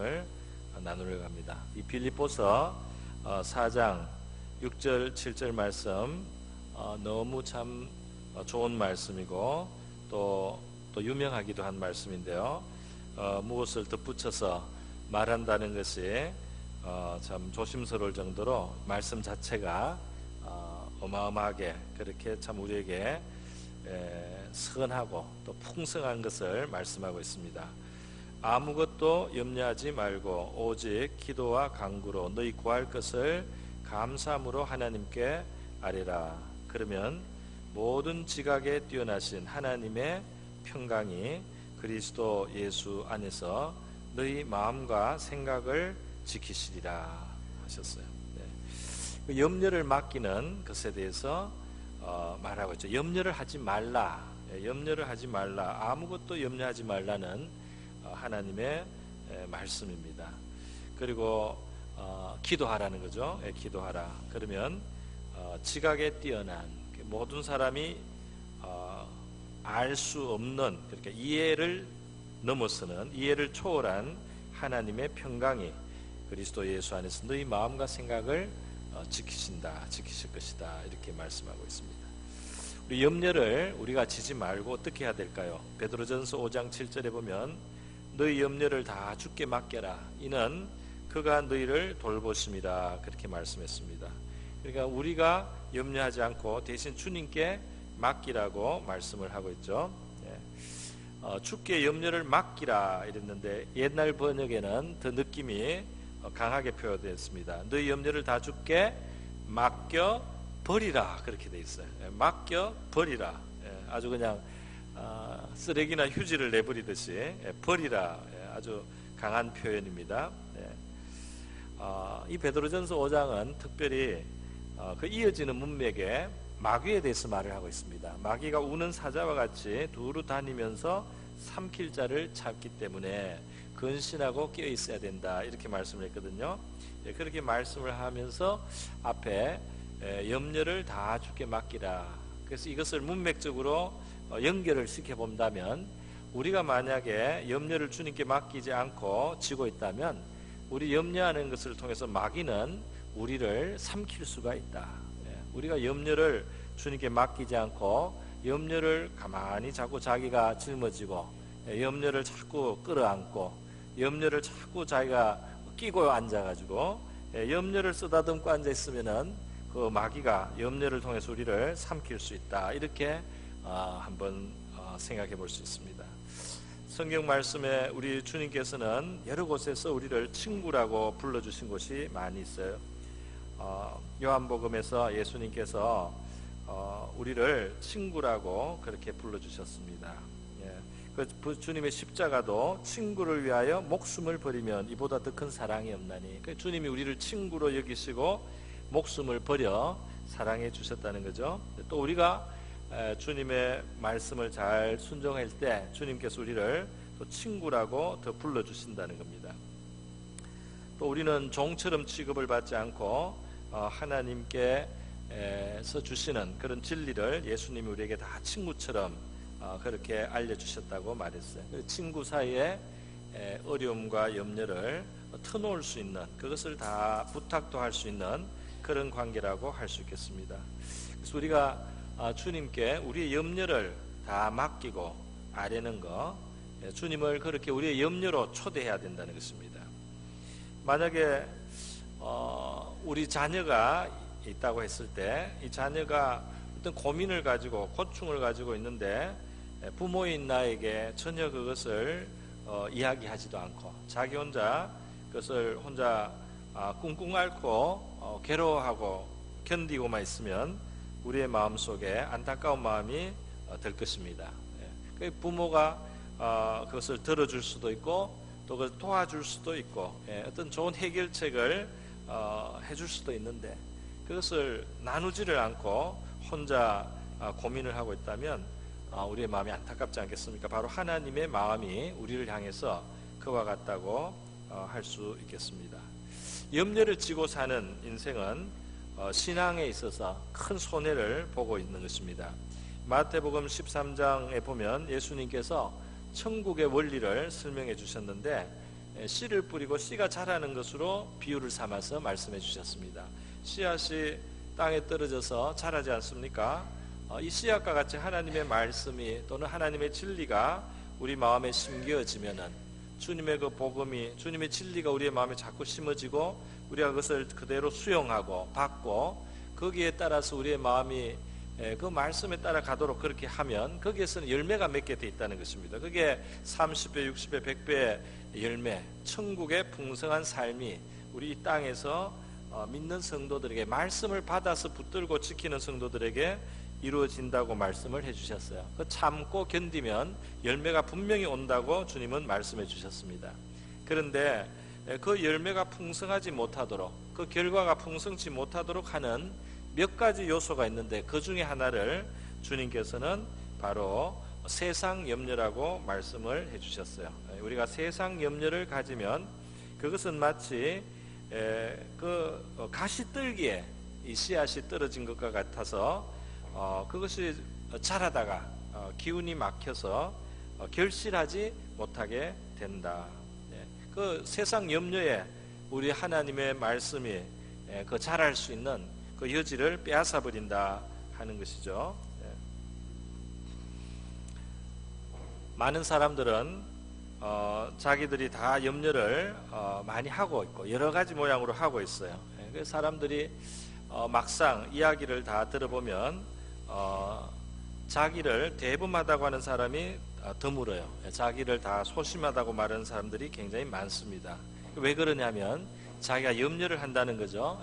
을 나누려고 합니다. 이 빌립보서 4장 6절 7절 말씀 너무 참 좋은 말씀이고 또 유명하기도 한 말씀인데요. 무엇을 덧붙여서 말한다는 것이 참 조심스러울 정도로 말씀 자체가 어마어마하게 그렇게 참 우리에게 선하고 또 풍성한 것을 말씀하고 있습니다. 아무것도 염려하지 말고 오직 기도와 간구로 너희 구할 것을 감사함으로 하나님께 아뢰라. 그러면 모든 지각에 뛰어나신 하나님의 평강이 그리스도 예수 안에서 너희 마음과 생각을 지키시리라 하셨어요. 그 염려를 맡기는 것에 대해서 말하고 있죠. 염려를 하지 말라. 염려를 하지 말라. 아무것도 염려하지 말라는 하나님의 말씀입니다. 그리고 기도하라는 거죠. 기도하라. 그러면 지각에 뛰어난 모든 사람이 알 수 없는, 그러니까 이해를 넘어서는, 이해를 초월한 하나님의 평강이 그리스도 예수 안에서 너희 마음과 생각을 지키실 것이다. 이렇게 말씀하고 있습니다. 우리 염려를 우리가 지지 말고 어떻게 해야 될까요? 베드로전서 5장 7절에 보면 너희 염려를 다 주께 맡겨라. 이는 그가 너희를 돌보심이라. 그렇게 말씀했습니다. 그러니까 우리가 염려하지 않고 대신 주님께 맡기라고 말씀을 하고 있죠. 주께 염려를 맡기라 이랬는데 옛날 번역에는 더 느낌이 강하게 표현되었습니다. 너희 염려를 다 주께 맡겨 버리라. 그렇게 돼 있어요. 맡겨 버리라. 아주 그냥 쓰레기나 휴지를 내버리듯이 버리라. 아주 강한 표현입니다. 이 베드로전서 5장은 특별히 그 이어지는 문맥에 마귀에 대해서 말을 하고 있습니다. 마귀가 우는 사자와 같이 두루 다니면서 삼킬 자를 찾기 때문에 근신하고 깨어 있어야 된다. 이렇게 말씀을 했거든요. 그렇게 말씀을 하면서 앞에 염려를 다 주께 맡기라. 그래서 이것을 문맥적으로 연결을 시켜본다면 우리가 만약에 염려를 주님께 맡기지 않고 지고 있다면 우리 염려하는 것을 통해서 마귀는 우리를 삼킬 수가 있다. 우리가 염려를 주님께 맡기지 않고 염려를 가만히 자꾸 자기가 짊어지고 염려를 자꾸 끌어안고 염려를 자꾸 자기가 끼고 앉아가지고 염려를 쓰다듬고 앉아있으면은 그 마귀가 염려를 통해서 우리를 삼킬 수 있다. 이렇게 한번 생각해 볼 수 있습니다. 성경 말씀에 우리 주님께서는 여러 곳에서 우리를 친구라고 불러주신 곳이 많이 있어요. 요한복음에서 예수님께서 우리를 친구라고 그렇게 불러주셨습니다. 그 주님의 십자가도 친구를 위하여 목숨을 버리면 이보다 더 큰 사랑이 없나니. 주님이 우리를 친구로 여기시고 목숨을 버려 사랑해 주셨다는 거죠. 또 우리가 주님의 말씀을 잘 순종할 때 주님께서 우리를 또 친구라고 더 불러주신다는 겁니다. 또 우리는 종처럼 취급을 받지 않고 하나님께서 주시는 그런 진리를 예수님이 우리에게 다 친구처럼 그렇게 알려주셨다고 말했어요. 친구 사이에 어려움과 염려를 터놓을 수 있는, 그것을 다 부탁도 할 수 있는 그런 관계라고 할 수 있겠습니다. 그래서 우리가 주님께 우리의 염려를 다 맡기고 아뢰는 거, 주님을 그렇게 우리의 염려로 초대해야 된다는 것입니다. 만약에 우리 자녀가 있다고 했을 때 이 자녀가 어떤 고민을 가지고 고충을 가지고 있는데 부모인 나에게 전혀 그것을 이야기하지도 않고 자기 혼자 그것을 혼자 꿍꿍 앓고 괴로워하고 견디고만 있으면 우리의 마음속에 안타까운 마음이 들 것입니다. 부모가 그것을 들어줄 수도 있고 또 그걸 도와줄 수도 있고 어떤 좋은 해결책을 해줄 수도 있는데 그것을 나누지를 않고 혼자 고민을 하고 있다면 우리의 마음이 안타깝지 않겠습니까? 바로 하나님의 마음이 우리를 향해서 그와 같다고 할 수 있겠습니다. 염려를 지고 사는 인생은 신앙에 있어서 큰 손해를 보고 있는 것입니다. 마태복음 13장에 보면 예수님께서 천국의 원리를 설명해 주셨는데 씨를 뿌리고 씨가 자라는 것으로 비유를 삼아서 말씀해 주셨습니다. 씨앗이 땅에 떨어져서 자라지 않습니까? 이 씨앗과 같이 하나님의 말씀이 또는 하나님의 진리가 우리 마음에 심겨지면은 주님의 그 복음이, 주님의 진리가 우리의 마음에 자꾸 심어지고 우리가 그것을 그대로 수용하고 받고 거기에 따라서 우리의 마음이 그 말씀에 따라 가도록 그렇게 하면 거기에서는 열매가 맺게 돼 있다는 것입니다. 그게 30배, 60배, 100배의 열매, 천국의 풍성한 삶이 우리 이 땅에서 믿는 성도들에게, 말씀을 받아서 붙들고 지키는 성도들에게 이루어진다고 말씀을 해주셨어요. 그 참고 견디면 열매가 분명히 온다고 주님은 말씀해 주셨습니다. 그런데 그 열매가 풍성하지 못하도록, 그 결과가 풍성치 못하도록 하는 몇 가지 요소가 있는데 그 중에 하나를 주님께서는 바로 세상 염려라고 말씀을 해주셨어요. 우리가 세상 염려를 가지면 그것은 마치 그 가시떨기에 이 씨앗이 떨어진 것과 같아서 그것이 자라다가 기운이 막혀서 결실하지 못하게 된다. 그 세상 염려에 우리 하나님의 말씀이 그 자랄 수 있는 그 여지를 빼앗아 버린다 하는 것이죠. 많은 사람들은 자기들이 다 염려를 많이 하고 있고 여러 가지 모양으로 하고 있어요. 그래서 사람들이 막상 이야기를 다 들어보면 자기를 대범하다고 하는 사람이 드물어요. 자기를 다 소심하다고 말하는 사람들이 굉장히 많습니다. 왜 그러냐면 자기가 염려를 한다는 거죠.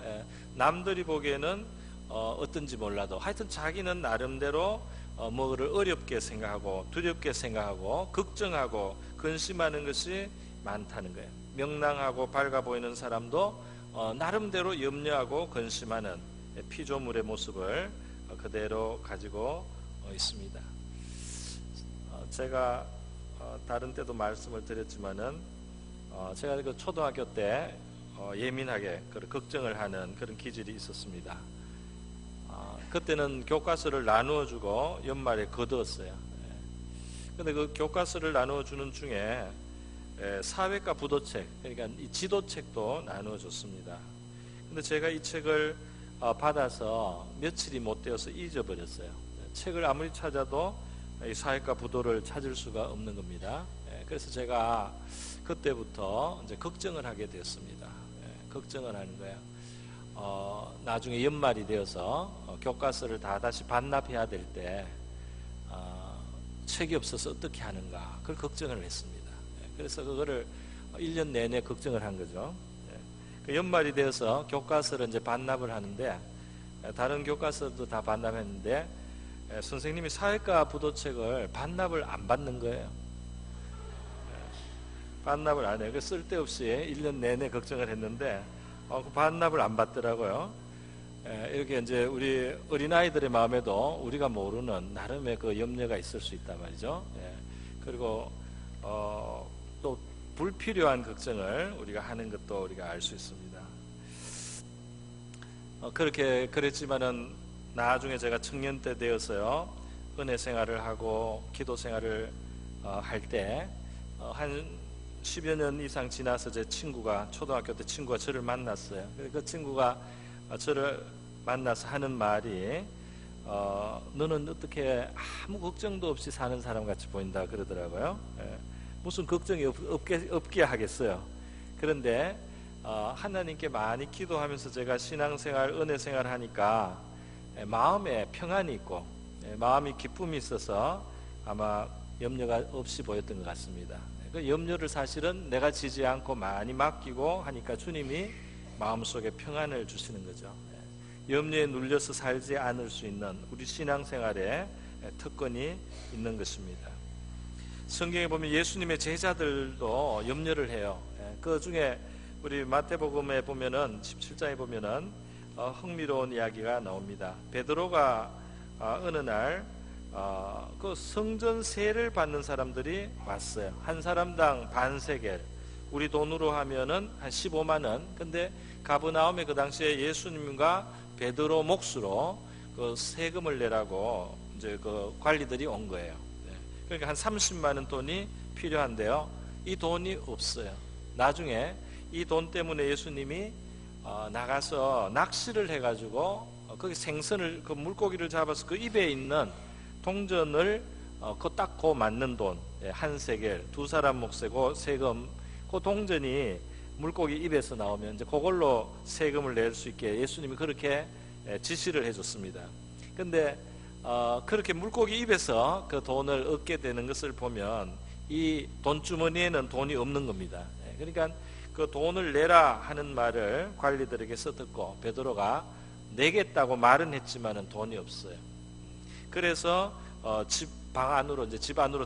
남들이 보기에는 어떤지 몰라도 하여튼 자기는 나름대로 뭐를 어렵게 생각하고 두렵게 생각하고 걱정하고 근심하는 것이 많다는 거예요. 명랑하고 밝아 보이는 사람도 나름대로 염려하고 근심하는 피조물의 모습을 그대로 가지고 있습니다. 제가 다른 때도 말씀을 드렸지만은 제가 그 초등학교 때 예민하게 걱정을 하는 그런 기질이 있었습니다. 그때는 교과서를 나누어주고 연말에 거두었어요. 근데 그 교과서를 나누어주는 중에 사회과 부도책, 그러니까 이 지도책도 나누어줬습니다. 근데 제가 이 책을 받아서 며칠이 못 되어서 잊어버렸어요. 책을 아무리 찾아도 이 사회과 부도를 찾을 수가 없는 겁니다. 그래서 제가 그때부터 이제 걱정을 하게 되었습니다. 걱정을 하는 거예요. 나중에 연말이 되어서 교과서를 다 다시 반납해야 될 때 책이 없어서 어떻게 하는가 그걸 걱정을 했습니다. 그래서 그거를 1년 내내 걱정을 한 거죠. 그 연말이 되어서 교과서를 이제 반납을 하는데 다른 교과서도 다 반납했는데 선생님이 사회과 부도책을 반납을 안 받는 거예요. 반납을 안 해요. 그 쓸데없이 1년 내내 걱정을 했는데 그 반납을 안 받더라고요. 이렇게 이제 우리 어린아이들의 마음에도 우리가 모르는 나름의 그 염려가 있을 수 있단 말이죠. 그리고 또 불필요한 걱정을 우리가 하는 것도 우리가 알 수 있습니다. 그렇게 그랬지만은 나중에 제가 청년 때 되어서요 은혜 생활을 하고 기도 생활을 할 때 한 10여 년 이상 지나서 제 친구가, 초등학교 때 친구가 저를 만났어요. 그 친구가 저를 만나서 하는 말이 너는 어떻게 아무 걱정도 없이 사는 사람 같이 보인다 그러더라고요. 무슨 걱정이 없게 하겠어요. 그런데 하나님께 많이 기도하면서 제가 신앙생활, 은혜생활 하니까 마음에 평안이 있고 마음이 기쁨이 있어서 아마 염려가 없이 보였던 것 같습니다. 그 염려를 사실은 내가 지지 않고 많이 맡기고 하니까 주님이 마음속에 평안을 주시는 거죠. 염려에 눌려서 살지 않을 수 있는 우리 신앙생활에 특권이 있는 것입니다. 성경에 보면 예수님의 제자들도 염려를 해요. 그 중에 우리 마태복음에 보면은 17장에 보면은 흥미로운 이야기가 나옵니다. 베드로가 어느 날 그 성전 세를 받는 사람들이 왔어요. 한 사람당 반세겔, 우리 돈으로 하면은 한 15만 원. 근데 가버나움에 그 당시에 예수님과 베드로 몫으로 그 세금을 내라고 이제 그 관리들이 온 거예요. 그러니까 한 30만 원 돈이 필요한데요. 이 돈이 없어요. 나중에 이 돈 때문에 예수님이 나가서 낚시를 해가지고 거기 생선을, 그 물고기를 잡아서 그 입에 있는 동전을 그 맞는 돈, 한 세겔, 두 사람 몫이고 세금, 그 동전이 물고기 입에서 나오면 이제 그걸로 세금을 낼 수 있게 예수님이 그렇게 지시를 해줬습니다. 근데 그렇게 물고기 입에서 그 돈을 얻게 되는 것을 보면 이 돈주머니에는 돈이 없는 겁니다. 그러니까 그 돈을 내라 하는 말을 관리들에게서 듣고 베드로가 내겠다고 말은 했지만은 돈이 없어요. 그래서 집 안으로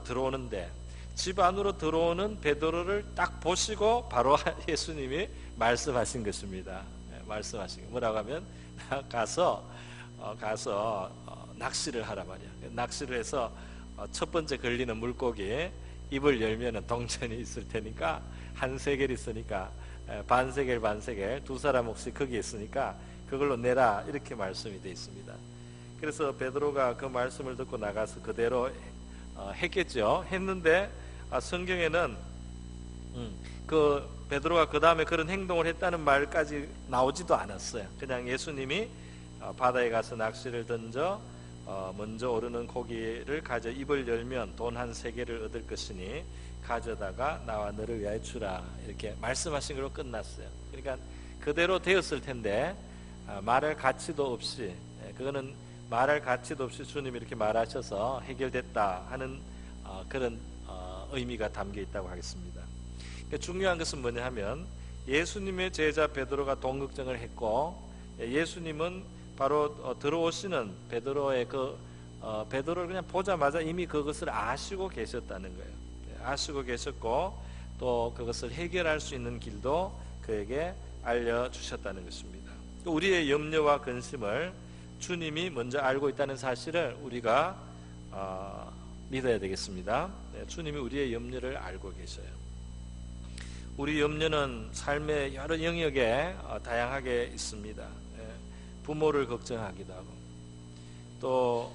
들어오는데, 집 안으로 들어오는 베드로를 딱 보시고 바로 예수님이 말씀하신 것입니다. 말씀하신 게 뭐라고 하면 가서 낚시를 하라 말이야. 낚시를 해서 첫 번째 걸리는 물고기 입을 열면은 동전이 있을 테니까, 한 세겔 있으니까 반 세겔 두 사람 몫이 거기 있으니까 그걸로 내라, 이렇게 말씀이 되어 있습니다. 그래서 베드로가 그 말씀을 듣고 나가서 그대로 했겠죠. 했는데 성경에는 그 베드로가 그 다음에 그런 행동을 했다는 말까지 나오지도 않았어요. 그냥 예수님이 바다에 가서 낚시를 던져 먼저 오르는 고기를 가져 입을 열면 돈 한 세겔을 얻을 것이니 가져다가 나와 너를 위하여 주라, 이렇게 말씀하신 걸로 끝났어요. 그러니까 그대로 되었을 텐데 말할 가치도 없이, 그거는 말할 가치도 없이 주님이 이렇게 말하셔서 해결됐다 하는 그런 의미가 담겨 있다고 하겠습니다. 그러니까 중요한 것은 뭐냐 하면, 예수님의 제자 베드로가 돈 걱정을 했고, 예수님은 바로 들어오시는 베드로의 베드로를 그냥 보자마자 이미 그것을 아시고 계셨다는 거예요. 아시고 계셨고 또 그것을 해결할 수 있는 길도 그에게 알려주셨다는 것입니다. 우리의 염려와 근심을 주님이 먼저 알고 있다는 사실을 우리가 믿어야 되겠습니다. 주님이 우리의 염려를 알고 계셔요. 우리 염려는 삶의 여러 영역에 다양하게 있습니다. 부모를 걱정하기도 하고, 또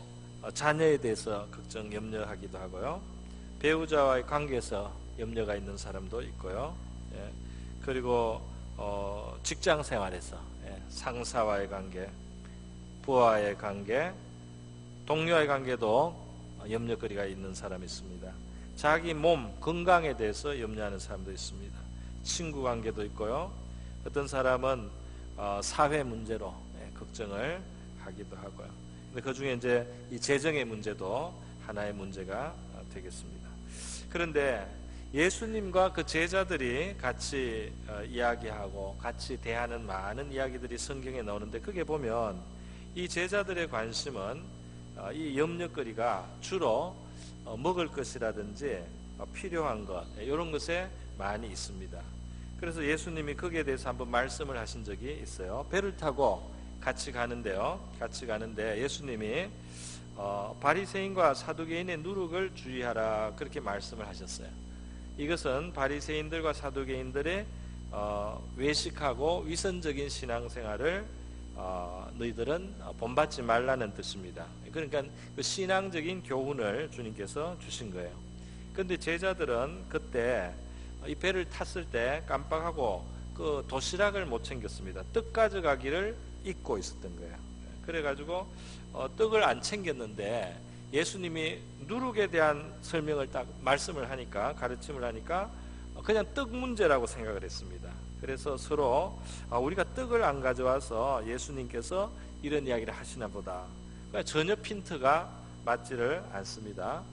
자녀에 대해서 염려하기도 하고요. 배우자와의 관계에서 염려가 있는 사람도 있고요. 그리고 직장 생활에서 상사와의 관계, 부하와의 관계, 동료와의 관계도 염려거리가 있는 사람이 있습니다. 자기 몸 건강에 대해서 염려하는 사람도 있습니다. 친구 관계도 있고요. 어떤 사람은 사회 문제로 걱정을 하기도 하고요. 근데 그 중에 이제 이 재정의 문제도 하나의 문제가 되겠습니다. 그런데 예수님과 그 제자들이 같이 이야기하고 같이 대하는 많은 이야기들이 성경에 나오는데, 그게 보면 이 제자들의 관심은 이 염려거리가 주로 먹을 것이라든지 필요한 것, 이런 것에 많이 있습니다. 그래서 예수님이 거기에 대해서 한번 말씀을 하신 적이 있어요. 배를 타고 같이 가는데 예수님이 바리새인과 사두개인의 누룩을 주의하라, 그렇게 말씀을 하셨어요. 이것은 바리새인들과 사두개인들의 외식하고 위선적인 신앙생활을 너희들은 본받지 말라는 뜻입니다. 그러니까 그 신앙적인 교훈을 주님께서 주신 거예요. 그런데 제자들은 그때 이 배를 탔을 때 깜빡하고 그 도시락을 못 챙겼습니다. 떡 가져가기를 잊고 있었던 거예요. 그래가지고 떡을 안 챙겼는데 예수님이 누룩에 대한 설명을 딱 말씀을 하니까, 가르침을 하니까 그냥 떡 문제라고 생각을 했습니다. 그래서 서로 우리가 떡을 안 가져와서 예수님께서 이런 이야기를 하시나 보다. 그러니까 전혀 핀트가 맞지를 않습니다.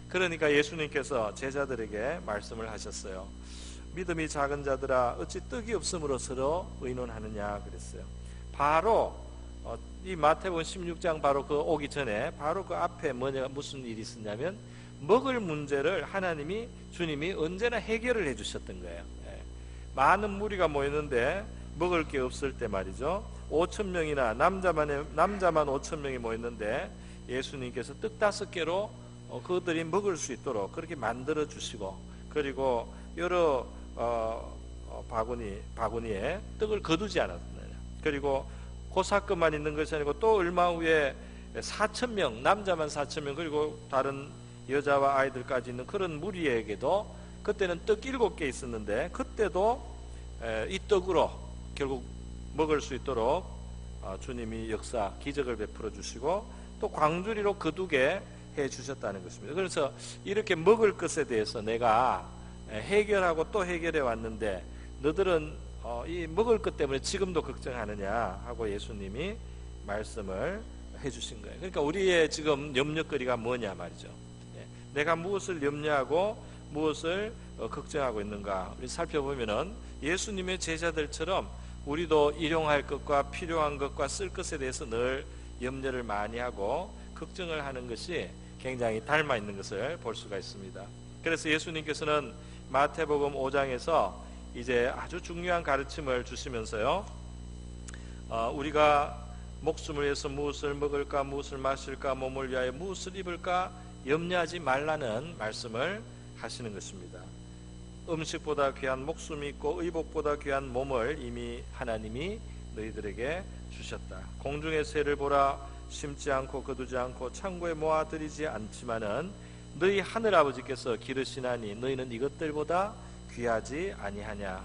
그러니까 예수님께서 제자들에게 말씀을 하셨어요. 믿음이 작은 자들아, 어찌 떡이 없음으로 서로 의논하느냐 그랬어요. 바로 이 마태복음 16장 바로 그 오기 전에 바로 그 앞에 무슨 일이 있었냐면, 먹을 문제를 주님이 언제나 해결을 해주셨던 거예요. 많은 무리가 모였는데 먹을 게 없을 때 말이죠. 5,000명이나 남자만 5,000명이 모였는데 예수님께서 떡 5개로 그들이 먹을 수 있도록 그렇게 만들어 주시고, 그리고 여러 바구니에 떡을 거두지 않았느냐. 그리고 그 사건만 있는 것이 아니고 또 얼마 후에 4,000명, 남자만 4,000명, 그리고 다른 여자와 아이들까지 있는 그런 무리에게도 그때는 떡 7개 있었는데 그때도 이 떡으로 결국 먹을 수 있도록 주님이 역사 기적을 베풀어 주시고 또 광주리로 거두게 해 주셨다는 것입니다. 그래서 이렇게 먹을 것에 대해서 내가 해결하고 또 해결해 왔는데 너들은 이 먹을 것 때문에 지금도 걱정하느냐 하고 예수님이 말씀을 해주신 거예요. 그러니까 우리의 지금 염려거리가 뭐냐 말이죠. 내가 무엇을 염려하고 무엇을 걱정하고 있는가 우리 살펴보면은 예수님의 제자들처럼 우리도 일용할 것과 필요한 것과 쓸 것에 대해서 늘 염려를 많이 하고 걱정을 하는 것이 굉장히 닮아 있는 것을 볼 수가 있습니다. 그래서 예수님께서는 마태복음 5장에서 이제 아주 중요한 가르침을 주시면서요, 우리가 목숨을 위해서 무엇을 먹을까, 무엇을 마실까, 몸을 위하여 무엇을 입을까 염려하지 말라는 말씀을 하시는 것입니다. 음식보다 귀한 목숨이 있고 의복보다 귀한 몸을 이미 하나님이 너희들에게 주셨다. 공중의 새를 보라. 심지 않고 거두지 않고 창고에 모아들이지 않지만은 너희 하늘아버지께서 기르시나니 너희는 이것들보다 귀하지 아니하냐.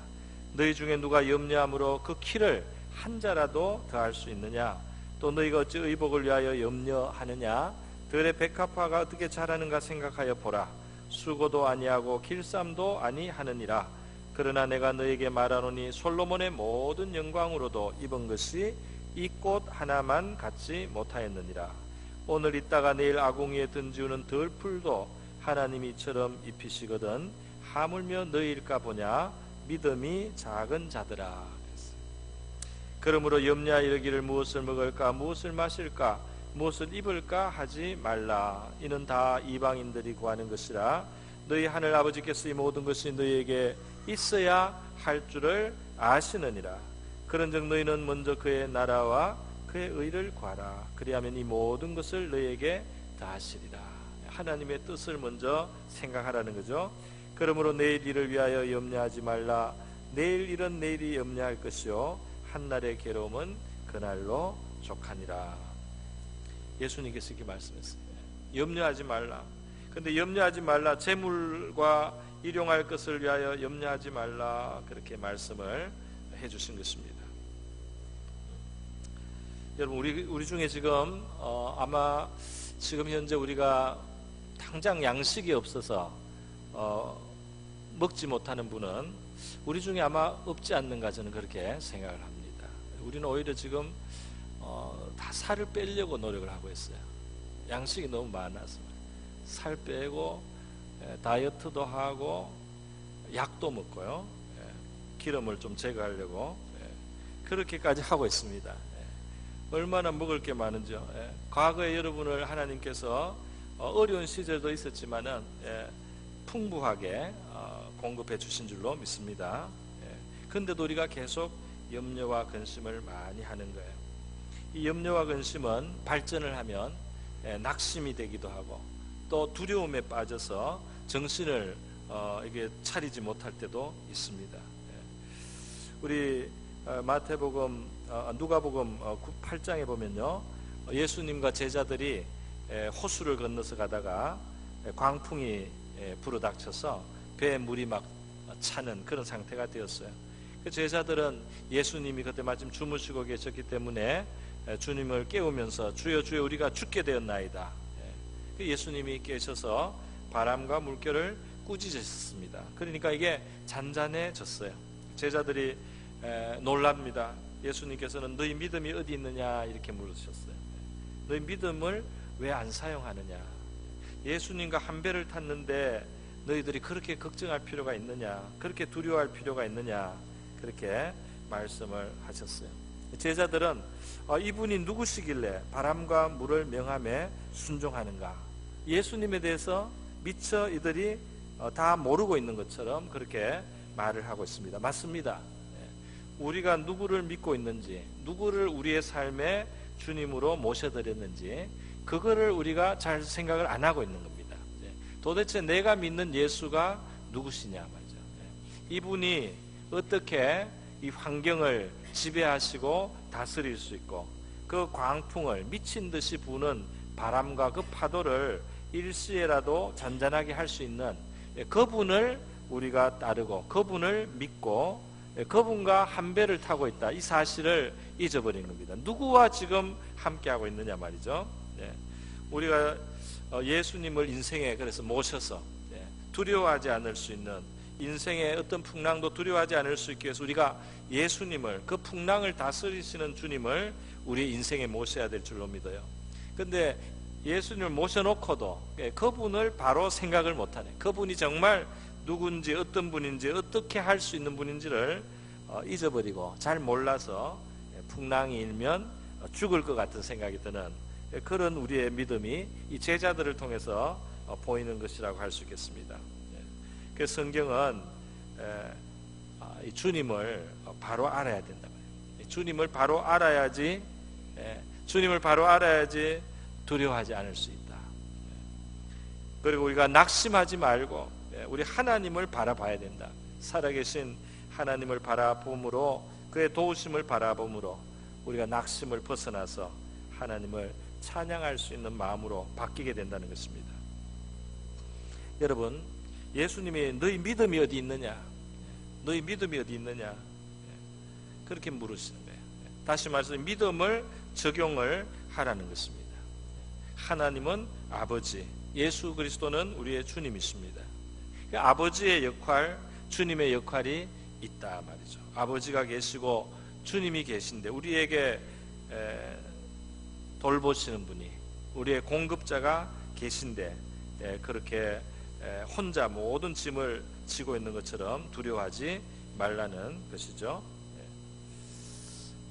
너희 중에 누가 염려함으로 그 키를 한 자라도 더할 수 있느냐. 또 너희가 어찌 의복을 위하여 염려하느냐. 들의 백합화가 어떻게 자라는가 생각하여 보라. 수고도 아니하고 길쌈도 아니하느니라. 그러나 내가 너에게 말하노니 솔로몬의 모든 영광으로도 입은 것이 이 꽃 하나만 갖지 못하였느니라. 오늘 있다가 내일 아궁이에 던지우는 들풀도 하나님이 이처럼 입히시거든 하물며 너희일까 보냐. 믿음이 작은 자들아. 그러므로 염려하여 이르기를 무엇을 먹을까, 무엇을 마실까, 무엇을 입을까 하지 말라. 이는 다 이방인들이 구하는 것이라. 너희 하늘 아버지께서 이 모든 것이 너희에게 있어야 할 줄을 아시느니라. 그런즉 너희는 먼저 그의 나라와 그의 의를 구하라. 그리하면 이 모든 것을 너희에게 다하시리라. 하나님의 뜻을 먼저 생각하라는 거죠. 그러므로 내일 일을 위하여 염려하지 말라. 내일 일은 내일이 염려할 것이요 한날의 괴로움은 그날로 족하니라. 예수님께서 이렇게 말씀했습니다. 염려하지 말라. 근데 염려하지 말라. 재물과 일용할 것을 위하여 염려하지 말라. 그렇게 말씀을 해주신 것입니다. 여러분 우리 중에 지금 아마 지금 현재 우리가 당장 양식이 없어서 먹지 못하는 분은 우리 중에 아마 없지 않는가 저는 그렇게 생각을 합니다. 우리는 오히려 지금 다 살을 빼려고 노력을 하고 있어요. 양식이 너무 많아서 살 빼고 다이어트도 하고 약도 먹고요. 기름을 좀 제거하려고 그렇게까지 하고 있습니다. 얼마나 먹을 게 많은지요. 과거에 여러분을 하나님께서 어려운 시절도 있었지만은 풍부하게 공급해 주신 줄로 믿습니다. 그런데도 우리가 계속 염려와 근심을 많이 하는 거예요. 이 염려와 근심은 발전을 하면 낙심이 되기도 하고 또 두려움에 빠져서 정신을 이게 차리지 못할 때도 있습니다. 우리 마태복음 누가복음 8장에 보면요, 예수님과 제자들이 호수를 건너서 가다가 광풍이 불어닥쳐서 배에 물이 막 차는 그런 상태가 되었어요. 그 제자들은 예수님이 그때 마침 주무시고 계셨기 때문에 주님을 깨우면서 주여 주여 우리가 죽게 되었나이다. 예수님이 깨셔서 바람과 물결을 꾸짖으셨습니다. 그러니까 이게 잔잔해졌어요. 제자들이 놀랍니다. 예수님께서는 너희 믿음이 어디 있느냐 이렇게 물으셨어요. 너희 믿음을 왜 안 사용하느냐. 예수님과 한 배를 탔는데 너희들이 그렇게 걱정할 필요가 있느냐, 그렇게 두려워할 필요가 있느냐, 그렇게 말씀을 하셨어요. 제자들은 이분이 누구시길래 바람과 물을 명함에 순종하는가. 예수님에 대해서 미처 이들이 다 모르고 있는 것처럼 그렇게 말을 하고 있습니다. 맞습니다. 우리가 누구를 믿고 있는지, 누구를 우리의 삶에 주님으로 모셔드렸는지 그거를 우리가 잘 생각을 안 하고 있는 겁니다. 도대체 내가 믿는 예수가 누구시냐 말이죠. 이분이 어떻게 이 환경을 지배하시고 다스릴 수 있고 그 광풍을 미친 듯이 부는 바람과 그 파도를 일시에라도 잔잔하게 할 수 있는 그분을 우리가 따르고 그분을 믿고 그분과 한 배를 타고 있다, 이 사실을 잊어버린 겁니다. 누구와 지금 함께하고 있느냐 말이죠. 우리가 예수님을 인생에 그래서 모셔서 두려워하지 않을 수 있는, 인생의 어떤 풍랑도 두려워하지 않을 수 있기 위해서 우리가 예수님을, 그 풍랑을 다스리시는 주님을 우리 인생에 모셔야 될 줄로 믿어요. 근데 예수님을 모셔놓고도 그분을 바로 생각을 못하네. 그분이 정말 누군지, 어떤 분인지, 어떻게 할 수 있는 분인지를 잊어버리고 잘 몰라서 풍랑이 일면 죽을 것 같은 생각이 드는 그런 우리의 믿음이 이 제자들을 통해서 보이는 것이라고 할 수 있겠습니다. 그래서 성경은 이 주님을 바로 알아야 된다. 주님을 바로 알아야지, 주님을 바로 알아야지 두려워하지 않을 수 있다. 그리고 우리가 낙심하지 말고 우리 하나님을 바라봐야 된다. 살아계신 하나님을 바라봄으로, 그의 도우심을 바라봄으로 우리가 낙심을 벗어나서 하나님을 찬양할 수 있는 마음으로 바뀌게 된다는 것입니다. 여러분, 예수님이 너희 믿음이 어디 있느냐, 너희 믿음이 어디 있느냐, 그렇게 물으시는 거예요. 다시 말해서 믿음을 적용을 하라는 것입니다. 하나님은 아버지, 예수 그리스도는 우리의 주님이십니다. 아버지의 역할, 주님의 역할이 있다 말이죠. 아버지가 계시고 주님이 계신데 우리에게 돌보시는 분이, 우리의 공급자가 계신데 그렇게 혼자 모든 짐을 지고 있는 것처럼 두려워하지 말라는 것이죠.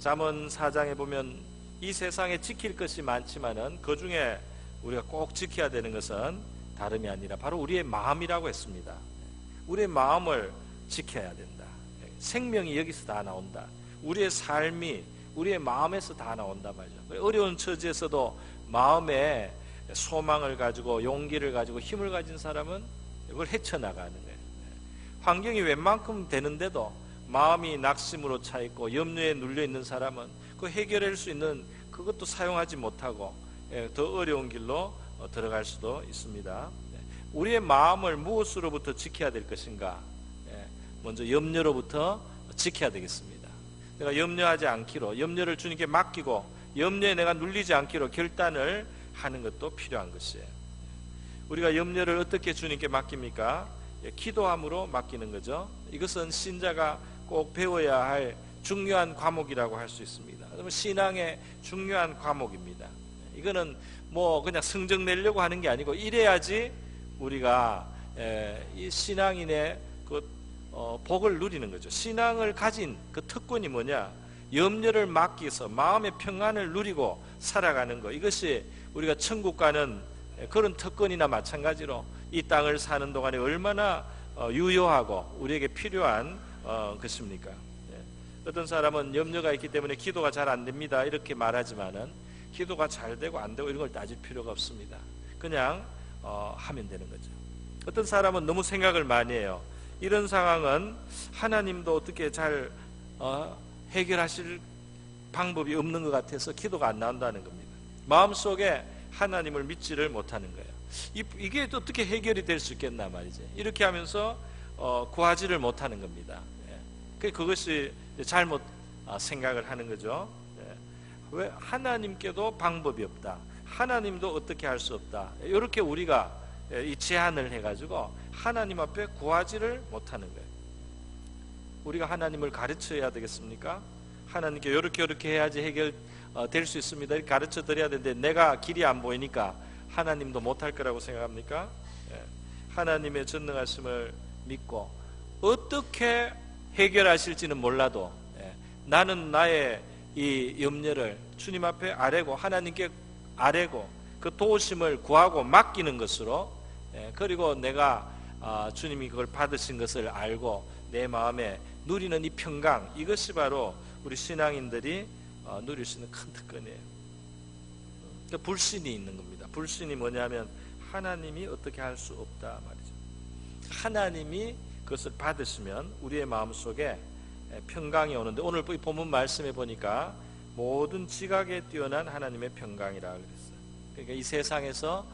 잠언 4장에 보면 이 세상에 지킬 것이 많지만은 그 중에 우리가 꼭 지켜야 되는 것은 다름이 아니라 바로 우리의 마음이라고 했습니다. 우리의 마음을 지켜야 된다. 생명이 여기서 다 나온다. 우리의 삶이 우리의 마음에서 다 나온다 말이죠. 어려운 처지에서도 마음에 소망을 가지고 용기를 가지고 힘을 가진 사람은 이걸 헤쳐나가는 거예요. 환경이 웬만큼 되는데도 마음이 낙심으로 차 있고 염려에 눌려 있는 사람은 그 해결할 수 있는 그것도 사용하지 못하고 더 어려운 길로 들어갈 수도 있습니다. 우리의 마음을 무엇으로부터 지켜야 될 것인가? 먼저 염려로부터 지켜야 되겠습니다. 내가 염려하지 않기로, 염려를 주님께 맡기고 염려에 내가 눌리지 않기로 결단을 하는 것도 필요한 것이에요. 우리가 염려를 어떻게 주님께 맡깁니까? 기도함으로 맡기는 거죠. 이것은 신자가 꼭 배워야 할 중요한 과목이라고 할 수 있습니다. 신앙의 중요한 과목입니다. 이거는 뭐 그냥 성적 내려고 하는 게 아니고 이래야지 우리가 이 신앙인의 그 복을 누리는 거죠. 신앙을 가진 그 특권이 뭐냐? 염려를 맡기서 마음의 평안을 누리고 살아가는 것. 이것이 우리가 천국 가는 그런 특권이나 마찬가지로 이 땅을 사는 동안에 얼마나 유효하고 우리에게 필요한 것입니까? 어떤 사람은 염려가 있기 때문에 기도가 잘 안 됩니다 이렇게 말하지만은 기도가 잘 되고 안 되고 이런 걸 따질 필요가 없습니다. 그냥 하면 되는 거죠. 어떤 사람은 너무 생각을 많이 해요. 이런 상황은 하나님도 어떻게 잘 해결하실 방법이 없는 것 같아서 기도가 안 나온다는 겁니다. 마음속에 하나님을 믿지를 못하는 거예요. 이게 어떻게 해결이 될 수 있겠나 말이지. 이렇게 하면서 구하지를 못하는 겁니다. 그것이 잘못 생각을 하는 거죠. 왜 하나님께도 방법이 없다, 하나님도 어떻게 할 수 없다, 이렇게 우리가 이 제한을 해가지고 하나님 앞에 구하지를 못하는 거예요. 우리가 하나님을 가르쳐야 되겠습니까? 하나님께 이렇게 해야지 해결될 수 있습니다 이렇게 가르쳐 드려야 되는데 내가 길이 안 보이니까 하나님도 못할 거라고 생각합니까? 하나님의 전능하심을 믿고 어떻게 해결하실지는 몰라도 나는 나의 이 염려를 주님 앞에 아뢰고 하나님께 아뢰고 그 도우심을 구하고 맡기는 것으로, 그리고 내가 주님이 그걸 받으신 것을 알고 내 마음에 누리는 이 평강, 이것이 바로 우리 신앙인들이 누릴 수 있는 큰 특권이에요. 그러니까 불신이 있는 겁니다. 불신이 뭐냐면 하나님이 어떻게 할 수 없다 말이죠. 하나님이 그것을 받으시면 우리의 마음속에 평강이 오는데, 오늘 본문 말씀에 보니까 모든 지각에 뛰어난 하나님의 평강이라 그랬어요. 그러니까 이 세상에서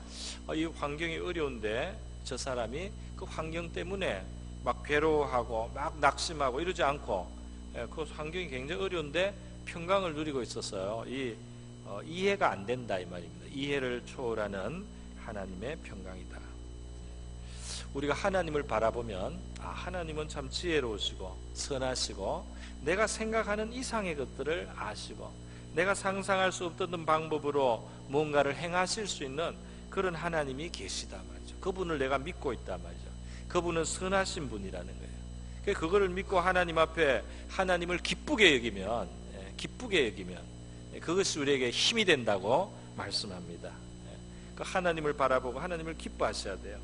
이 환경이 어려운데 저 사람이 그 환경 때문에 막 괴로워하고 막 낙심하고 이러지 않고 그 환경이 굉장히 어려운데 평강을 누리고 있었어요. 이해가 안 된다 이 말입니다. 이해를 초월하는 하나님의 평강이다. 우리가 하나님을 바라보면 하나님은 참 지혜로우시고 선하시고 내가 생각하는 이상의 것들을 아시고 내가 상상할 수 없던 방법으로 뭔가를 행하실 수 있는 그런 하나님이 계시다 말이죠. 그분을 내가 믿고 있다 말이죠. 그분은 선하신 분이라는 거예요. 그거를 믿고 하나님 앞에 하나님을 기쁘게 여기면 그것이 우리에게 힘이 된다고 말씀합니다. 그 하나님을 바라보고 하나님을 기뻐하셔야 돼요.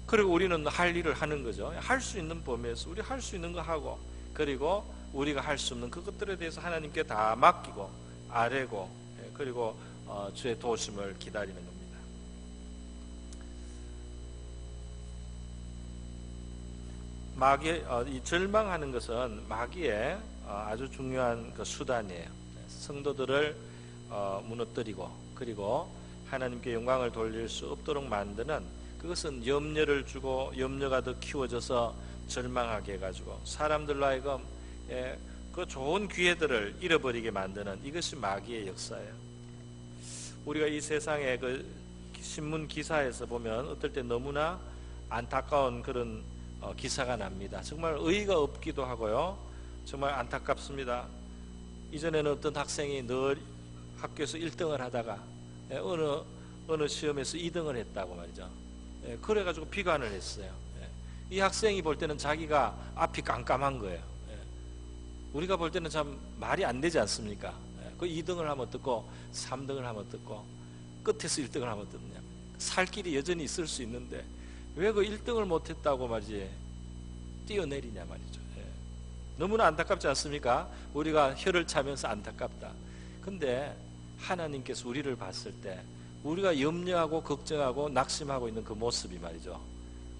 그리고 우리는 할 일을 하는 거죠. 할 수 있는 범위에서 우리 할 수 있는 거 하고, 그리고 우리가 할 수 없는 그것들에 대해서 하나님께 다 맡기고 아뢰고, 그리고 주의 도우심을 기다리는 겁니다. 이 절망하는 것은 마귀의 아주 중요한 그 수단이에요. 성도들을 무너뜨리고 그리고 하나님께 영광을 돌릴 수 없도록 만드는, 그것은 염려를 주고 염려가 더 키워져서 절망하게 해가지고 사람들로 하여금 그 좋은 기회들을 잃어버리게 만드는, 이것이 마귀의 역사예요. 우리가 이 세상의 그 신문 기사에서 보면 어떨 때 너무나 안타까운 그런 기사가 납니다. 정말 의의가 없기도 하고요. 정말 안타깝습니다. 이전에는 어떤 학생이 늘 학교에서 1등을 하다가 어느 시험에서 2등을 했다고 말이죠. 그래가지고 비관을 했어요. 이 학생이 볼 때는 자기가 앞이 깜깜한 거예요. 우리가 볼 때는 참 말이 안 되지 않습니까? 그 2등을 하면 어떻고 3등을 하면 어떻고 끝에서 1등을 하면 어떻냐. 살 길이 여전히 있을 수 있는데 왜 그 1등을 못했다고 말이지 뛰어내리냐 말이죠. 너무나 안타깝지 않습니까? 우리가 혀를 차면서 안타깝다. 근데 하나님께서 우리를 봤을 때 우리가 염려하고 걱정하고 낙심하고 있는 그 모습이 말이죠,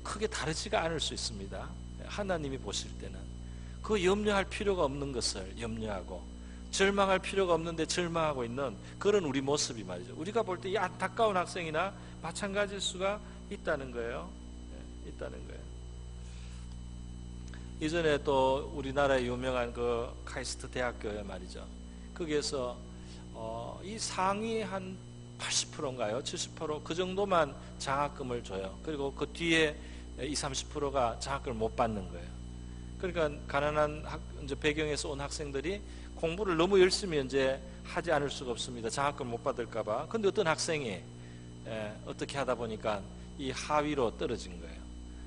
크게 다르지가 않을 수 있습니다. 하나님이 보실 때는 그 염려할 필요가 없는 것을 염려하고 절망할 필요가 없는데 절망하고 있는 그런 우리 모습이 말이죠, 우리가 볼 때 이 안타까운 학생이나 마찬가지일 수가 있다는 거예요. 있다는 거예요. 이전에 또 우리나라의 유명한 그 카이스트 대학교에 말이죠, 거기에서 이 상위 한 80%인가요? 70% 그 정도만 장학금을 줘요. 그리고 그 뒤에 20, 30%가 장학금을 못 받는 거예요. 그러니까 가난한 이제 배경에서 온 학생들이 공부를 너무 열심히 이제 하지 않을 수가 없습니다. 장학금 못 받을까봐. 근데 어떤 학생이 어떻게 하다 보니까 이 하위로 떨어진 거예요.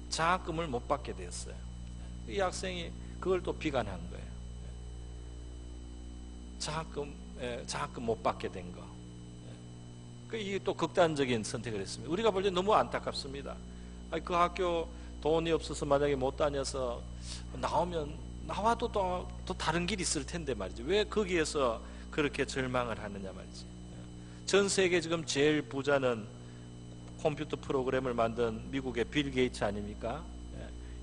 장학금을 못 받게 됐어요. 이 학생이 그걸 또 비관한 거예요. 장학금 못 받게 된 거. 이게 또 극단적인 선택을 했습니다. 우리가 볼 때 너무 안타깝습니다. 그 학교 돈이 없어서 만약에 못 다녀서 나와도 또 다른 길이 있을 텐데 말이죠. 왜 거기에서 그렇게 절망을 하느냐 말이지. 전 세계 지금 제일 부자는 컴퓨터 프로그램을 만든 미국의 빌 게이츠 아닙니까?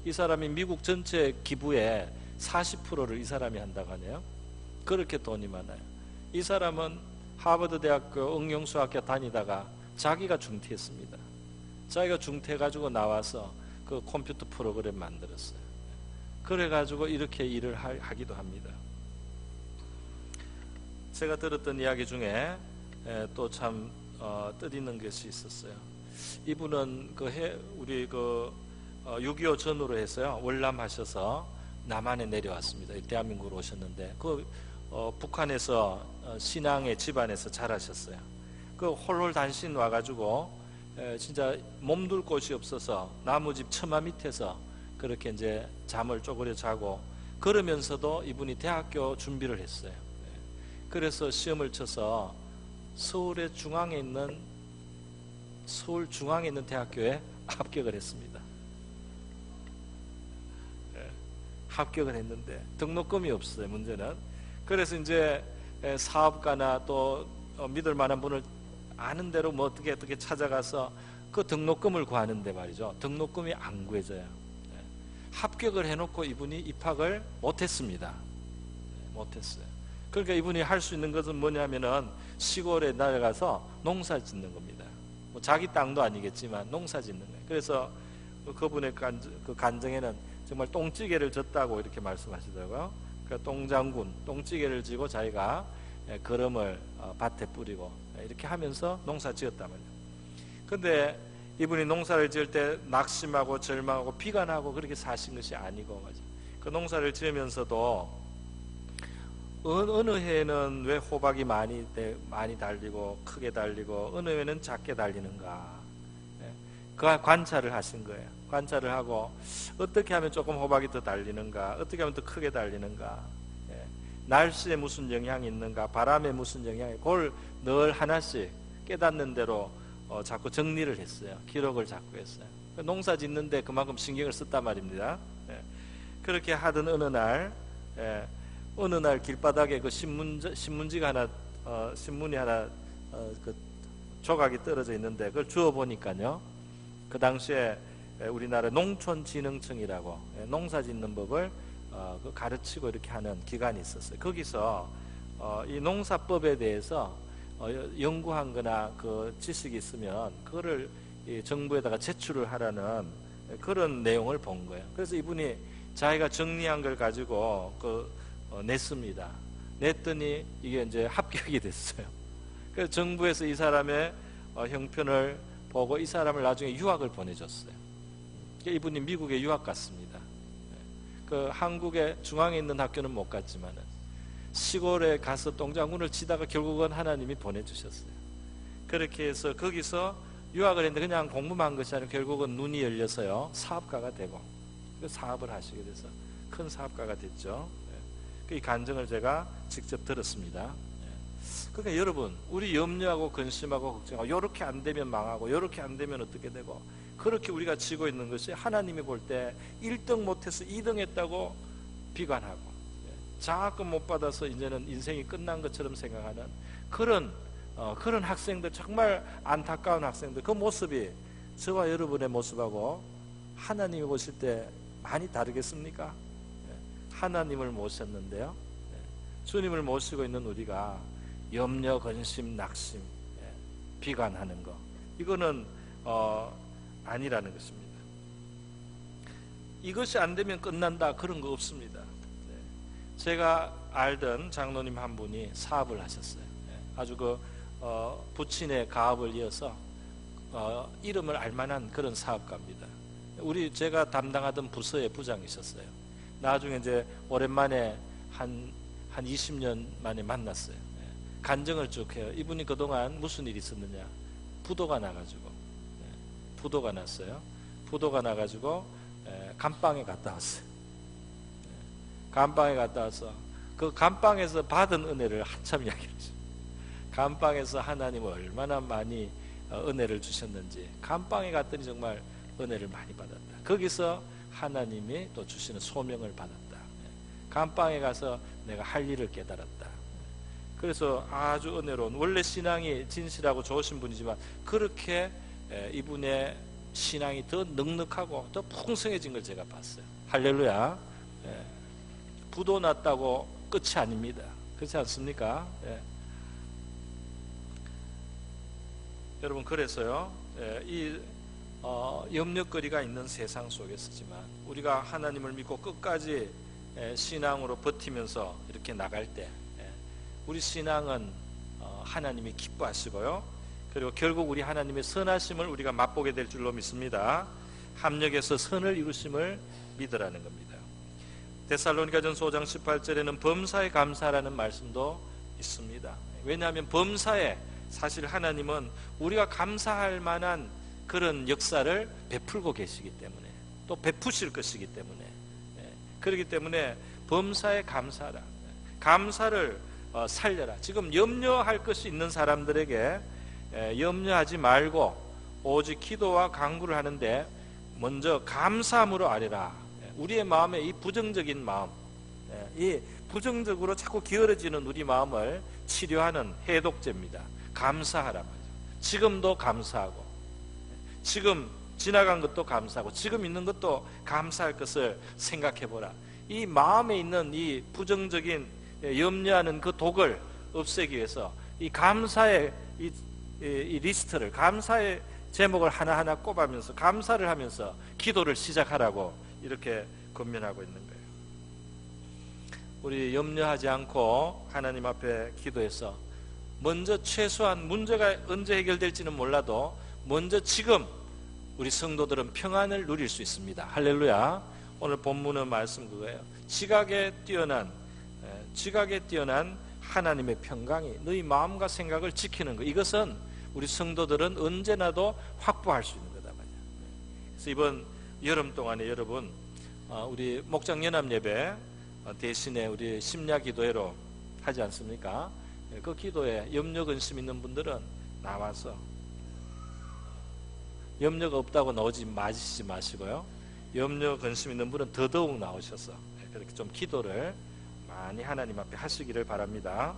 이 사람이 미국 전체 기부의 40%를 이 사람이 한다고 하네요. 그렇게 돈이 많아요. 이 사람은 하버드 대학교 응용수학과 다니다가 자기가 중퇴했습니다. 자기가 중퇴해가지고 나와서 그 컴퓨터 프로그램 만들었어요. 그래가지고 이렇게 일을 하기도 합니다. 제가 들었던 이야기 중에 또 참 뜻있는 것이 있었어요. 이분은 우리 6.25 전후로 해서요, 월남하셔서 남한에 내려왔습니다. 대한민국으로 오셨는데 북한에서 신앙의 집안에서 자라셨어요. 홀홀단신 와가지고 진짜 몸둘 곳이 없어서 나무집 처마 밑에서 그렇게 이제 잠을 쪼그려 자고, 그러면서도 이분이 대학교 준비를 했어요. 그래서 시험을 쳐서 서울 중앙에 있는 대학교에 합격을 했습니다. 합격을 했는데 등록금이 없어요, 문제는. 그래서 이제 사업가나 또 믿을 만한 분을 아는 대로 뭐 어떻게 찾아가서 그 등록금을 구하는데 말이죠, 등록금이 안 구해져요. 합격을 해놓고 이분이 입학을 못했습니다. 못했어요. 그러니까 이분이 할 수 있는 것은 뭐냐면은 시골에 나가서 농사 짓는 겁니다. 뭐 자기 땅도 아니겠지만 농사 짓는 거예요. 그래서 그분의 그 간증에는 정말 똥찌개를 졌다고 이렇게 말씀하시더라고요. 그러니까 똥장군, 똥찌개를 지고 자기가 거름을 밭에 뿌리고 이렇게 하면서 농사 지었단 말이에요. 근데 이분이 농사를 지을 때 낙심하고 절망하고 비관하고 그렇게 사신 것이 아니고, 그 농사를 지으면서도 어느 해에는 왜 호박이 많이 달리고 크게 달리고 어느 해에는 작게 달리는가, 그 관찰을 하신 거예요. 관찰을 하고 어떻게 하면 조금 호박이 더 달리는가, 어떻게 하면 더 크게 달리는가, 날씨에 무슨 영향이 있는가, 바람에 무슨 영향이, 그걸 늘 하나씩 깨닫는 대로 자꾸 정리를 했어요. 기록을 자꾸 했어요. 농사 짓는데 그만큼 신경을 썼단 말입니다. 그렇게 하던 어느 날 길바닥에 그 신문지가 하나, 신문이 하나 그 조각이 떨어져 있는데 그걸 주워 보니까요, 그 당시에 우리나라 농촌진흥청이라고 농사 짓는 법을 가르치고 이렇게 하는 기관이 있었어요. 거기서 이 농사법에 대해서 연구한 거나 그 지식이 있으면 그거를 정부에다가 제출을 하라는 그런 내용을 본 거예요. 그래서 이분이 자기가 정리한 걸 가지고 냈습니다. 냈더니 이게 이제 합격이 됐어요. 그래서 정부에서 이 사람의 형편을 보고 이 사람을 나중에 유학을 보내줬어요. 이분이 미국에 유학 갔습니다. 그 한국의 중앙에 있는 학교는 못 갔지만은 시골에 가서 똥장군을 치다가 결국은 하나님이 보내주셨어요. 그렇게 해서 거기서 유학을 했는데 그냥 공부만 한 것이 아니라 결국은 눈이 열려서요, 사업가가 되고 그 사업을 하시게 돼서 큰 사업가가 됐죠. 이 간증을 제가 직접 들었습니다. 그러니까 여러분, 우리 염려하고 근심하고 걱정하고 요렇게 안 되면 망하고 요렇게 안 되면 어떻게 되고 그렇게 우리가 지고 있는 것이 하나님이 볼 때 1등 못해서 2등 했다고 비관하고 장학금 못 받아서 이제는 인생이 끝난 것처럼 생각하는 그런 학생들, 정말 안타까운 학생들, 그 모습이 저와 여러분의 모습하고 하나님이 보실 때 많이 다르겠습니까? 하나님을 모셨는데요, 주님을 모시고 있는 우리가 염려, 근심, 낙심, 비관하는 거, 이거는 아니라는 것입니다. 이것이 안 되면 끝난다, 그런 거 없습니다. 제가 알던 장로님 한 분이 사업을 하셨어요. 아주 부친의 가업을 이어서 이름을 알만한 그런 사업가입니다. 제가 담당하던 부서의 부장이셨어요. 나중에 이제 오랜만에 한 20년 만에 만났어요. 간증을 쭉 해요. 이분이 그동안 무슨 일이 있었느냐, 부도가 나가지고 부도가 났어요. 부도가 나가지고 감방에 갔다 왔어요. 감방에 갔다 와서 그 감방에서 받은 은혜를 한참 이야기했죠. 감방에서 하나님은 얼마나 많이 은혜를 주셨는지, 감방에 갔더니 정말 은혜를 많이 받았다. 거기서 하나님이 또 주시는 소명을 받았다. 감방에 가서 내가 할 일을 깨달았다. 그래서 아주 은혜로운, 원래 신앙이 진실하고 좋으신 분이지만 그렇게 이분의 신앙이 더 넉넉하고 더 풍성해진 걸 제가 봤어요. 할렐루야. 부도 났다고 끝이 아닙니다. 그렇지 않습니까? 여러분, 그래서요, 이 염려거리가 있는 세상 속에서지만 우리가 하나님을 믿고 끝까지 신앙으로 버티면서 이렇게 나갈 때 우리 신앙은 하나님이 기뻐하시고요, 그리고 결국 우리 하나님의 선하심을 우리가 맛보게 될 줄로 믿습니다. 합력해서 선을 이루심을 믿으라는 겁니다. 데살로니가전서 5장 18절에는 범사에 감사라는 말씀도 있습니다. 왜냐하면 범사에 사실 하나님은 우리가 감사할 만한 그런 역사를 베풀고 계시기 때문에, 또 베푸실 것이기 때문에, 그렇기 때문에 범사에 감사라, 감사를 살려라. 지금 염려할 것이 있는 사람들에게 염려하지 말고 오직 기도와 간구를 하는데 먼저 감사함으로 아뢰라. 우리의 마음에 이 부정적인 마음, 이 부정적으로 자꾸 기울어지는 우리 마음을 치료하는 해독제입니다. 감사하라 말이죠. 지금도 감사하고, 지금 지나간 것도 감사하고, 지금 있는 것도 감사할 것을 생각해보라. 이 마음에 있는 이 부정적인 염려하는 그 독을 없애기 위해서 이 감사의 이 리스트를, 감사의 제목을 하나하나 꼽으면서 감사를 하면서 기도를 시작하라고 이렇게 권면하고 있는 거예요. 우리 염려하지 않고 하나님 앞에 기도해서 먼저 최소한 문제가 언제 해결될지는 몰라도 먼저 지금 우리 성도들은 평안을 누릴 수 있습니다. 할렐루야. 오늘 본문의 말씀 그거예요. 지각에 뛰어난 하나님의 평강이 너희 마음과 생각을 지키는 것. 이것은 우리 성도들은 언제나도 확보할 수 있는 거다 말이야. 그래서 이번 여름 동안에 여러분 우리 목장 연합 예배 대신에 우리 심야 기도회로 하지 않습니까? 그 기도에 염려 근심 있는 분들은 나와서, 염려가 없다고 나오지 마시고요. 염려 근심 있는 분은 더더욱 나오셔서 그렇게 좀 기도를 많이 하나님 앞에 하시기를 바랍니다.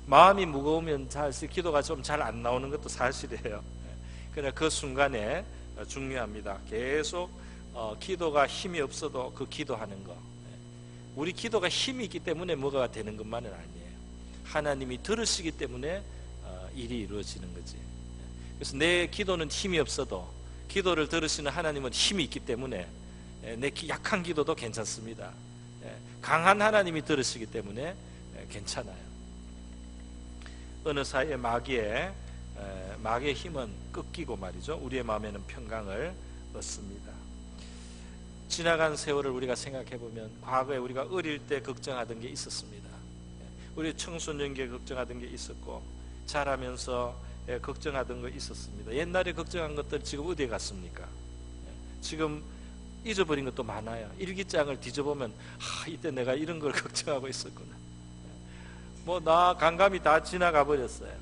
마음이 무거우면 기도가 좀 잘 안 나오는 것도 사실이에요. 그러나 그 순간에 중요합니다. 계속 기도가 힘이 없어도 그 기도하는 거. 우리 기도가 힘이 있기 때문에 뭐가 되는 것만은 아니에요. 하나님이 들으시기 때문에 일이 이루어지는 거지. 그래서 내 기도는 힘이 없어도 기도를 들으시는 하나님은 힘이 있기 때문에 내 약한 기도도 괜찮습니다. 강한 하나님이 들으시기 때문에 괜찮아요. 어느 사이에 마귀의 힘은 꺾이고 말이죠. 우리의 마음에는 평강을 얻습니다. 지나간 세월을 우리가 생각해 보면 과거에 우리가 어릴 때 걱정하던 게 있었습니다. 우리 청소년기에 걱정하던 게 있었고 자라면서 걱정하던 거 있었습니다. 옛날에 걱정한 것들 지금 어디에 갔습니까? 지금 잊어버린 것도 많아요. 일기장을 뒤져보면 이때 내가 이런 걸 걱정하고 있었구나. 나 감감이 다 지나가 버렸어요.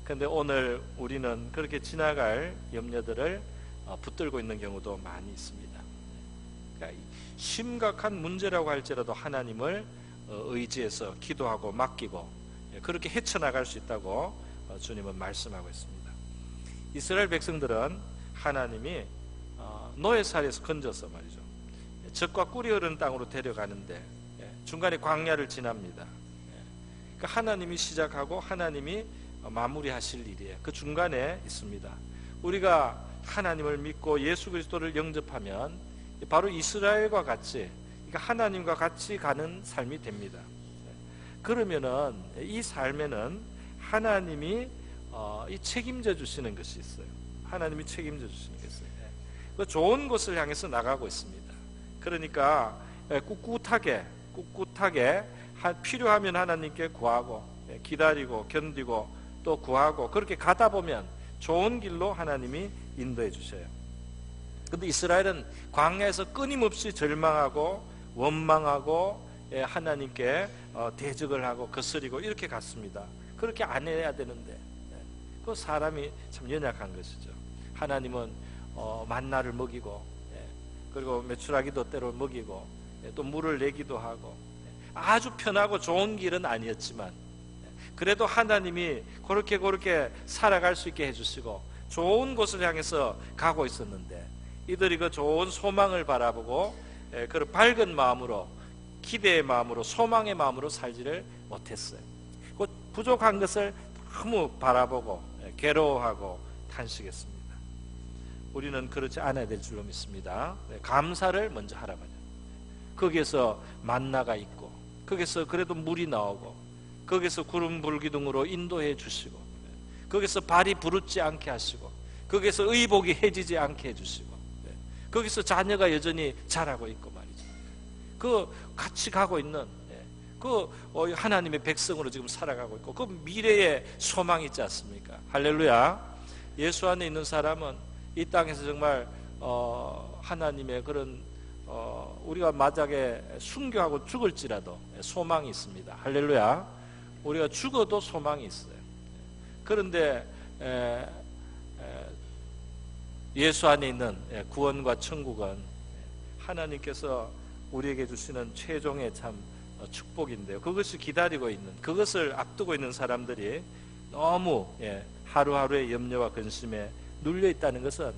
그런데 오늘 우리는 그렇게 지나갈 염려들을 붙들고 있는 경우도 많이 있습니다. 그러니까 심각한 문제라고 할지라도 하나님을 의지해서 기도하고 맡기고 그렇게 헤쳐나갈 수 있다고 주님은 말씀하고 있습니다. 이스라엘 백성들은 하나님이 노예살에서 건져서 말이죠, 젖과 꿀이 흐르는 땅으로 데려가는데 중간에 광야를 지납니다. 그러니까 하나님이 시작하고 하나님이 마무리하실 일이에요. 그 중간에 있습니다. 우리가 하나님을 믿고 예수 그리스도를 영접하면 바로 이스라엘과 같이, 그러니까 하나님과 같이 가는 삶이 됩니다. 그러면은 이 삶에는 하나님이 이 책임져 주시는 것이 있어요. 하나님이 책임져 주시는 게 있어요. 그 좋은 곳을 향해서 나가고 있습니다. 그러니까 꿋꿋하게 필요하면 하나님께 구하고 기다리고 견디고 또 구하고 그렇게 가다 보면 좋은 길로 하나님이 인도해 주셔요. 그런데 이스라엘은 광야에서 끊임없이 절망하고 원망하고 하나님께 대적을 하고 거스리고 이렇게 갔습니다. 그렇게 안 해야 되는데 그 사람이 참 연약한 것이죠. 하나님은 만나를 먹이고 그리고 메추라기도 때로 먹이고 또 물을 내기도 하고 아주 편하고 좋은 길은 아니었지만 그래도 하나님이 그렇게 살아갈 수 있게 해주시고 좋은 곳을 향해서 가고 있었는데 이들이 그 좋은 소망을 바라보고 그런 밝은 마음으로 기대의 마음으로 소망의 마음으로 살지를 못했어요. 그 부족한 것을 너무 바라보고 괴로워하고 탄식했습니다. 우리는 그렇지 않아야 될 줄로 믿습니다. 감사를 먼저 하라 말이에요. 거기에서 만나가 있고 거기서 그래도 물이 나오고 거기서 구름 불기둥으로 인도해 주시고 거기서 발이 부르지 않게 하시고 거기서 의복이 해지지 않게 해주시고 거기서 자녀가 여전히 자라고 있고 말이죠. 그 같이 가고 있는 그 하나님의 백성으로 지금 살아가고 있고 그 미래의 소망이 있지 않습니까? 할렐루야. 예수 안에 있는 사람은 이 땅에서 정말 하나님의 그런 우리가 만약에 순교하고 죽을지라도 소망이 있습니다. 할렐루야. 우리가 죽어도 소망이 있어요. 그런데 예수 안에 있는 구원과 천국은 하나님께서 우리에게 주시는 최종의 참 축복인데요. 그것을 기다리고 있는, 그것을 앞두고 있는 사람들이 너무 하루하루의 염려와 근심에 눌려 있다는 것은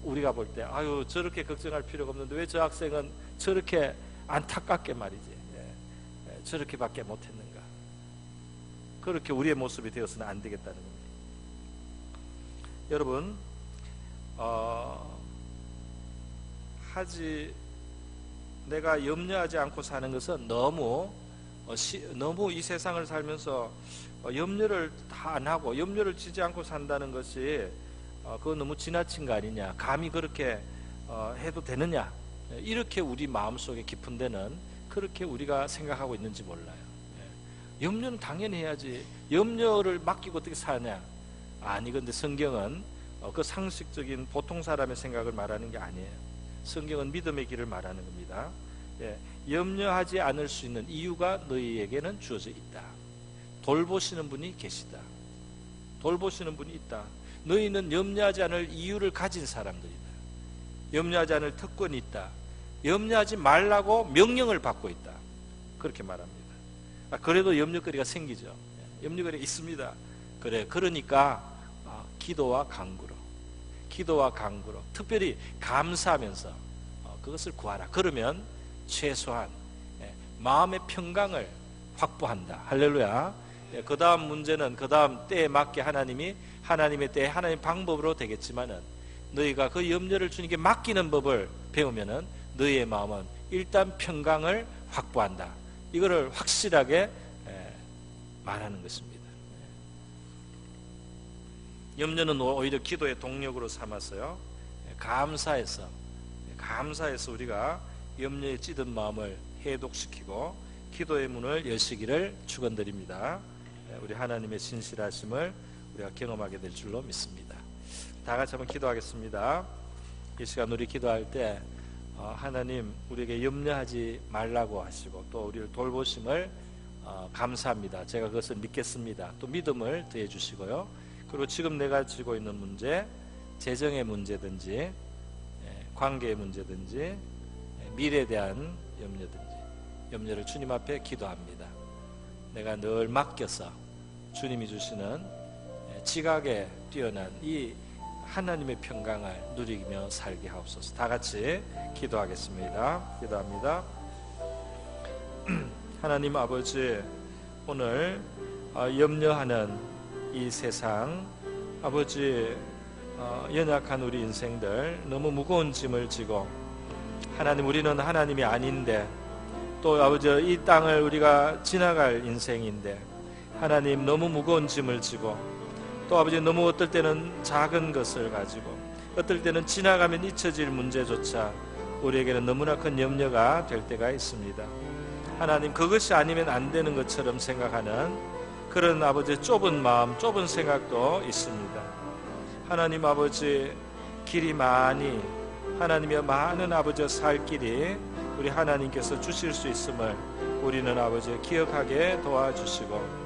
우리가 볼 때 아유 저렇게 걱정할 필요가 없는데 왜 저 학생은 저렇게 안타깝게 말이지 저렇게밖에 못했는가. 그렇게 우리의 모습이 되어서는 안 되겠다는 겁니다. 여러분, 내가 염려하지 않고 사는 것은 너무 이 세상을 살면서 염려를 다 안 하고 염려를 지지 않고 산다는 것이 그거 너무 지나친 거 아니냐, 감히 그렇게 해도 되느냐, 이렇게 우리 마음속에 깊은 데는 그렇게 우리가 생각하고 있는지 몰라요. 염려는 당연히 해야지, 염려를 맡기고 어떻게 사냐. 아니, 근데 성경은 그 상식적인 보통 사람의 생각을 말하는 게 아니에요. 성경은 믿음의 길을 말하는 겁니다. 염려하지 않을 수 있는 이유가 너희에게는 주어져 있다. 돌보시는 분이 계시다. 돌보시는 분이 있다. 너희는 염려하지 않을 이유를 가진 사람들이다. 염려하지 않을 특권이 있다. 염려하지 말라고 명령을 받고 있다. 그렇게 말합니다. 그래도 염려거리가 생기죠. 염려거리가 있습니다. 그러니까 기도와 간구로, 특별히 감사하면서 그것을 구하라. 그러면 최소한 마음의 평강을 확보한다. 할렐루야. 그 다음 문제는 그 다음 때에 맞게 하나님의 때에 하나님의 방법으로 되겠지만은, 너희가 그 염려를 주님께 맡기는 법을 배우면은 너희의 마음은 일단 평강을 확보한다. 이거를 확실하게 말하는 것입니다. 염려는 오히려 기도의 동력으로 삼았어요. 감사해서 우리가 염려에 찌든 마음을 해독시키고 기도의 문을 여시기를 축원드립니다. 우리 하나님의 신실하심을 우리가 경험하게 될 줄로 믿습니다. 다 같이 한번 기도하겠습니다. 이 시간 우리 기도할 때 하나님 우리에게 염려하지 말라고 하시고 또 우리를 돌보심을 감사합니다. 제가 그것을 믿겠습니다. 또 믿음을 더해 주시고요. 그리고 지금 내가 지고 있는 문제, 재정의 문제든지 관계의 문제든지 미래에 대한 염려를 주님 앞에 기도합니다. 내가 늘 맡겨서 주님이 주시는 지각에 뛰어난 이 하나님의 평강을 누리며 살게 하옵소서. 다 같이 기도하겠습니다. 기도합니다. 하나님 아버지, 오늘 염려하는 이 세상, 아버지, 연약한 우리 인생들 너무 무거운 짐을 지고, 하나님 우리는 하나님이 아닌데, 또 아버지 이 땅을 우리가 지나갈 인생인데 하나님 너무 무거운 짐을 지고, 또 아버지 너무 어떨 때는 작은 것을 가지고, 어떨 때는 지나가면 잊혀질 문제조차 우리에게는 너무나 큰 염려가 될 때가 있습니다. 하나님, 그것이 아니면 안 되는 것처럼 생각하는 그런 아버지 좁은 마음, 좁은 생각도 있습니다. 하나님 아버지, 길이 많이, 하나님의 많은 아버지 살 길이 우리 하나님께서 주실 수 있음을 우리는 아버지 기억하게 도와주시고,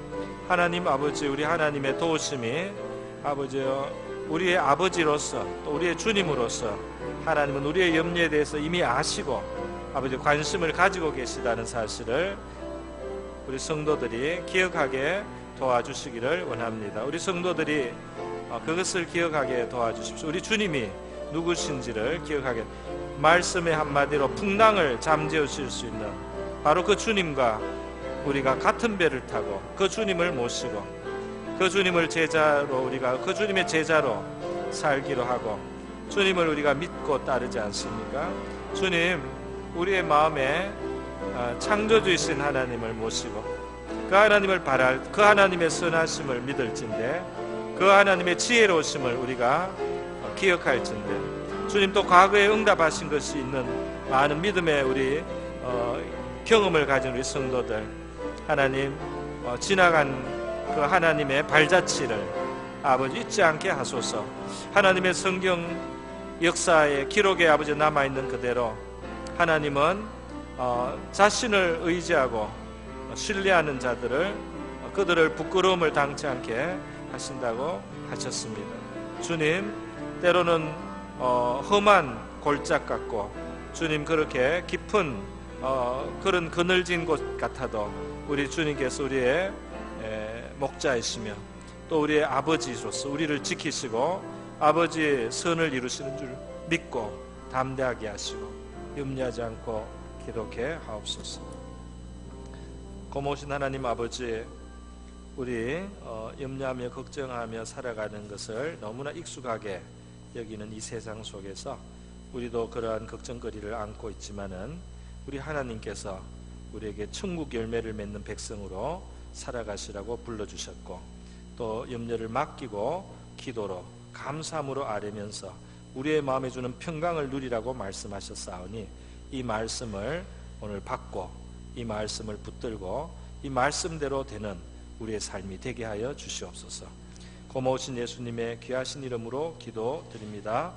하나님 아버지, 우리 하나님의 도우심이 아버지 우리의 아버지로서 또 우리의 주님으로서 하나님은 우리의 염려에 대해서 이미 아시고 아버지 관심을 가지고 계시다는 사실을 우리 성도들이 기억하게 도와주시기를 원합니다. 우리 성도들이 그것을 기억하게 도와주십시오. 우리 주님이 누구신지를 기억하게, 말씀의 한마디로 풍랑을 잠재우실 수 있는 바로 그 주님과 우리가 같은 배를 타고 그 주님을 모시고 그 주님을 제자로, 우리가 그 주님의 제자로 살기로 하고 주님을 우리가 믿고 따르지 않습니까? 주님, 우리의 마음에 창조주이신 하나님을 모시고 그 하나님을 그 하나님의 선하심을 믿을진데, 그 하나님의 지혜로우심을 우리가 기억할진데, 주님 또 과거에 응답하신 것이 있는 많은 믿음의 우리 경험을 가진 우리 성도들, 하나님 지나간 그 하나님의 발자취를 아버지 잊지 않게 하소서. 하나님의 성경 역사의 기록에 아버지 남아있는 그대로 하나님은 자신을 의지하고 신뢰하는 자들을, 그들을 부끄러움을 당치 않게 하신다고 하셨습니다. 주님, 때로는 험한 골짝 같고 주님 그렇게 깊은 그런 그늘진 곳 같아도 우리 주님께서 우리의 목자이시며 또 우리의 아버지로서 우리를 지키시고 아버지의 선을 이루시는 줄 믿고 담대하게 하시고 염려하지 않고 기도케 하옵소서. 고모신 하나님 아버지, 우리 염려하며 걱정하며 살아가는 것을 너무나 익숙하게 여기는 이 세상 속에서 우리도 그러한 걱정거리를 안고 있지만은 우리 하나님께서 우리에게 천국 열매를 맺는 백성으로 살아가시라고 불러주셨고, 또 염려를 맡기고 기도로 감사함으로 아뢰면서 우리의 마음에 주는 평강을 누리라고 말씀하셨사오니, 이 말씀을 오늘 받고 이 말씀을 붙들고 이 말씀대로 되는 우리의 삶이 되게 하여 주시옵소서. 고마우신 예수님의 귀하신 이름으로 기도드립니다.